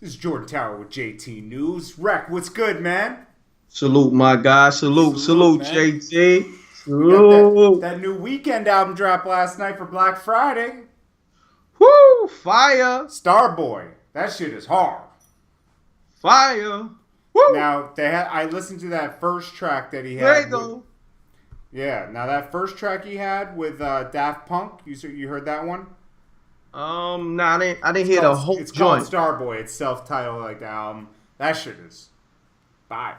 This is Jordan Tower with JT News. Rec, what's good, man? Salute, my guy. Salute, Salute, salute, man. JT. We got that, Salute. that new Weeknd album dropped last night for Black Friday. Woo! Fire. Starboy. That shit is hard. Fire. Woo! Now, I listened to that first track that he There had. you go. Yeah, now that first track he had with Daft Punk, you heard that one? Nah, I didn't hear the whole It's called joint. Starboy. It's self-titled like the album. That shit is fire.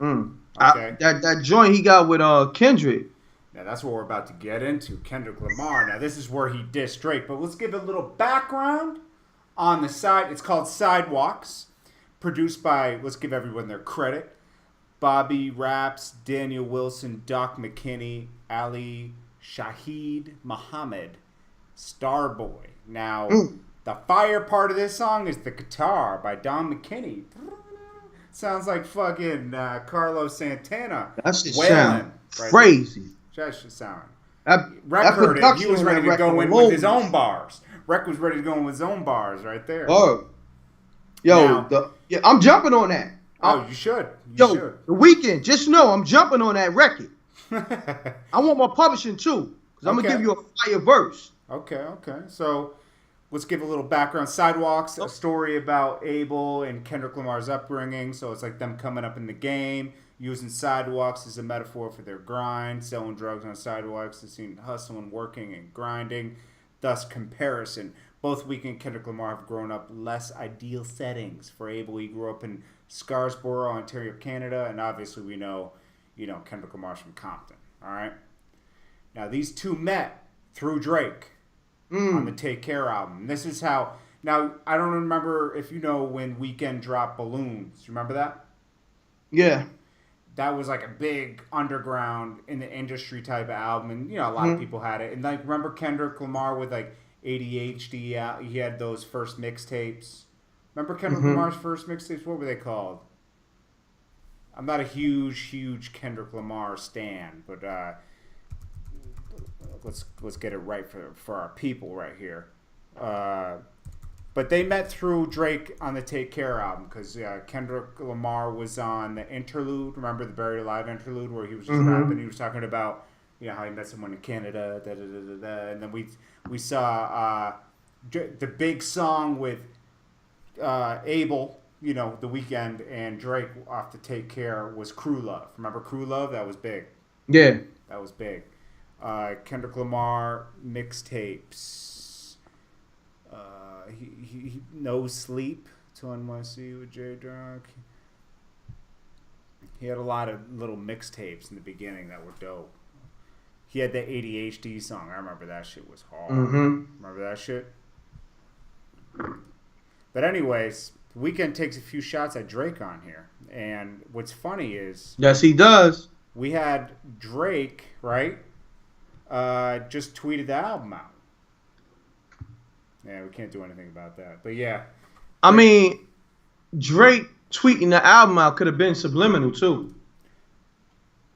Okay. That joint he got with Kendrick. Now that's what we're about to get into. Kendrick Lamar. Now this is where he dissed Drake, but let's give a little background on the side. It's called Sidewalks, produced by, let's give everyone their credit, Bobby Raps, Daniel Wilson, Doc McKinney, Ali Shaheed Muhammad, Starboy. Now, the fire part of this song is the guitar by Don McKinney. Sounds like fucking Carlos Santana. That shit wailing sound right crazy. That should sound. That Rec heard it. He production was on ready that to go record in with his alone. own bars. Rec was ready to go in with his own bars right there. Oh, Now- yeah, I'm jumping on that. Oh, you should. You should. The Weeknd. Just know I'm jumping on that record. I want my publishing too, because I'm Okay. gonna give you a fire verse. Okay. So let's give a little background. Sidewalks, a story about Abel and Kendrick Lamar's upbringing. So it's like them coming up in the game, using sidewalks as a metaphor for their grind, selling drugs on sidewalks, as seen hustling, working, and grinding. Thus, comparison. Both Weeknd and Kendrick Lamar have grown up less ideal settings. For Abel, he grew up in Scarborough, Ontario, Canada, and obviously we know, Kendrick Lamar's from Compton. All right. Now these two met through Drake on the Take Care album. This is how. Now I don't remember if you know when Weeknd dropped Balloons. You remember that? Yeah. That was like a big underground in the industry type of album, and a lot of people had it. And like, remember Kendrick Lamar with like ADHD? He had those first mixtapes. Remember Kendrick Lamar's first mixtapes? What were they called? I'm not a huge Kendrick Lamar stan, but let's get it right for our people right here. But they met through Drake on the Take Care album because Kendrick Lamar was on the interlude. Remember the Buried Alive interlude where he was just rapping? He was talking about how he met someone in Canada, and then we saw the big song with Abel, the Weeknd and Drake off the Take Care was Crew Love. Remember Crew Love? That was big. Yeah. That was big. Kendrick Lamar mixtapes. He No Sleep to NYC with J Drunk. He had a lot of little mixtapes in the beginning that were dope. He had the ADHD song. I remember that shit was hard. Remember that shit? But anyways, Weeknd takes a few shots at Drake on here. And what's funny is Yes, he does. we had Drake, right? Just tweeted the album out. Yeah, we can't do anything about that. But yeah. I mean, Drake tweeting the album out could have been subliminal too.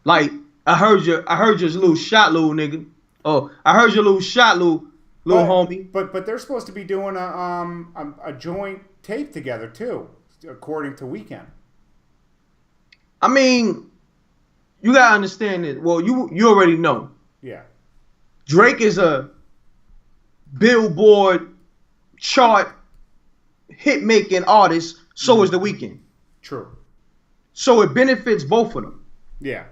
Like, I heard your little shot, little nigga. Oh, I heard your little shot, little homie. But they're supposed to be doing a joint tape together too, according to Weeknd. I mean, you gotta understand it. Well, you already know. Yeah. Drake is a Billboard chart hit making artist. So is the Weeknd. True. So it benefits both of them. Yeah.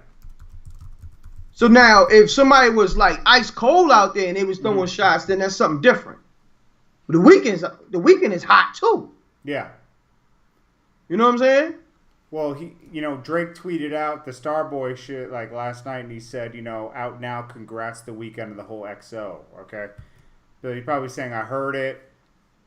So now, if somebody was like ice cold out there and they was throwing shots, then that's something different. But the Weeknd is hot too. Yeah. You know what I'm saying? Well, Drake tweeted out the Starboy shit like last night, and he said, out now, congrats the Weeknd and the whole XO. Okay. So he's probably saying, I heard it.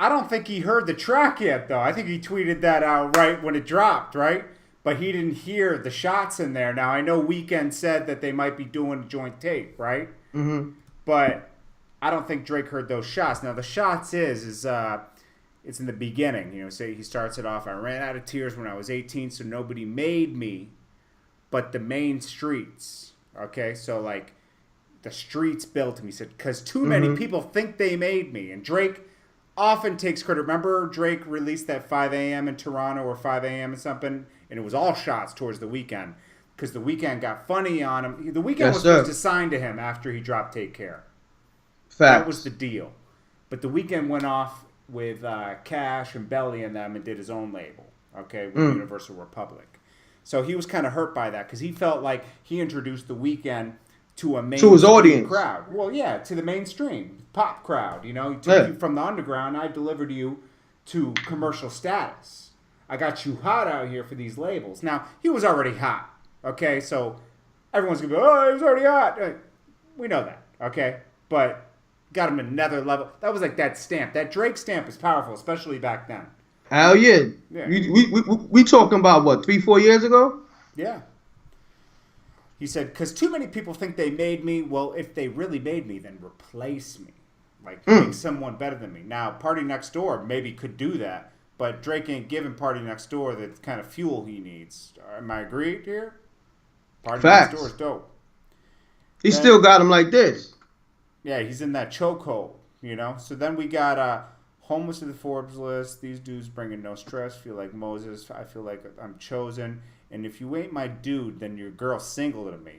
I don't think he heard the track yet, though. I think he tweeted that out right when it dropped, right? But he didn't hear the shots in there. Now, I know Weeknd said that they might be doing a joint tape, right? But I don't think Drake heard those shots. Now, the shots is it's in the beginning. Say he starts it off, I ran out of tears when I was 18, so nobody made me but the main streets. Okay? So, like, the streets built him. He said, because too many people think they made me. And Drake often takes credit. Remember Drake released that 5 a.m. in Toronto or 5 a.m. or something, and it was all shots towards the Weeknd because the Weeknd got funny on him. The Weeknd was supposed to sign to him after he dropped Take Care. That was the deal. But the Weeknd went off with Cash and Belly and them and did his own label, okay, with Universal Republic. So he was kind of hurt by that because he felt like he introduced the Weeknd to a mainstream his audience crowd. Well, yeah, to the mainstream pop crowd. You know, he took you from the underground. I delivered you to commercial status. I got you hot out here for these labels. Now he was already hot. Okay, so everyone's gonna be, oh, he was already hot. We know that. Okay, but got him another level. That was like that stamp. That Drake stamp is powerful, especially back then. Hell yeah. We talking about what, 3-4 years ago? Yeah. He said, because too many people think they made me. Well, if they really made me, then replace me. Like, make someone better than me. Now, Party Next Door maybe could do that, but Drake ain't giving Party Next Door the kind of fuel he needs. Am I agreed here? Party Next Door is dope. He still got him like this. Yeah, he's in that chokehold, you know? So then we got homeless to the Forbes list. These dudes bringing no stress. Feel like Moses. I feel like I'm chosen. And if you ain't my dude, then your girl's single to me.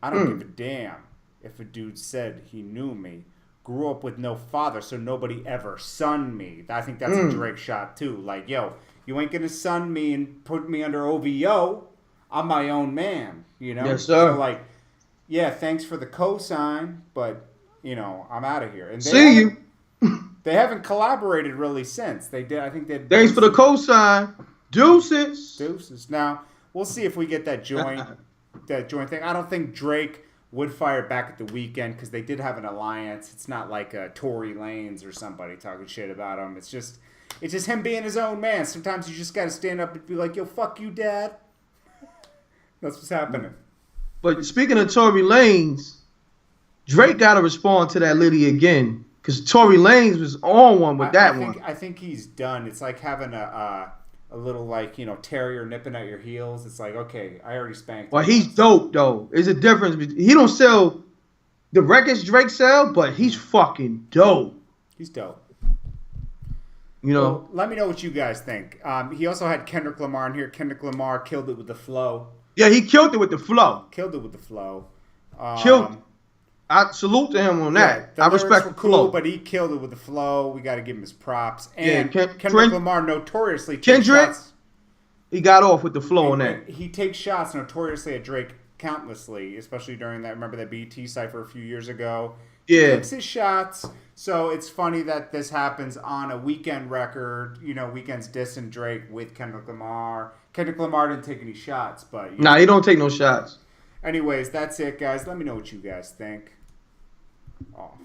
I don't give a damn if a dude said he knew me. Grew up with no father, so nobody ever sunned me. I think that's a Drake shot, too. Like, yo, you ain't going to sun me and put me under OVO. I'm my own man, you know? Yes, sir. So, like, yeah, thanks for the cosign, but, you know, I'm out of here. And see you. They haven't collaborated really since. They did. I think they. Thanks for the cosign. Deuces. Now we'll see if we get that joint thing. I don't think Drake would fire back at the Weeknd because they did have an alliance. It's not like Tory Lanez or somebody talking shit about him. It's just him being his own man. Sometimes you just got to stand up and be like, "Yo, fuck you, Dad." That's what's happening. But speaking of Tory Lanez, Drake got to respond to that Liddy again because Tory Lanez was on one with that one. I think he's done. It's like having a little, like, you know, terrier nipping at your heels. It's like, okay, I already spanked him. Well, he's dope, though. There's a difference. He don't sell the records Drake sell, but he's fucking dope. He's dope. You know? Well, let me know what you guys think. He also had Kendrick Lamar in here. Kendrick Lamar killed it with the flow. Yeah, he killed it with the flow. I salute to him on that. Yeah, I respect the flow. But he killed it with the flow. We got to give him his props. And Kendrick Lamar notoriously takes shots. He got off with the flow on that. He takes shots notoriously at Drake countlessly, especially during that. Remember that BET cypher a few years ago? Yeah. He takes his shots. So it's funny that this happens on a Weeknd record. You know, Weeknd's dissing Drake with Kendrick Lamar. Kendrick Lamar didn't take any shots, but... Nah, he don't take no shots. Anyways, that's it, guys. Let me know what you guys think. Off.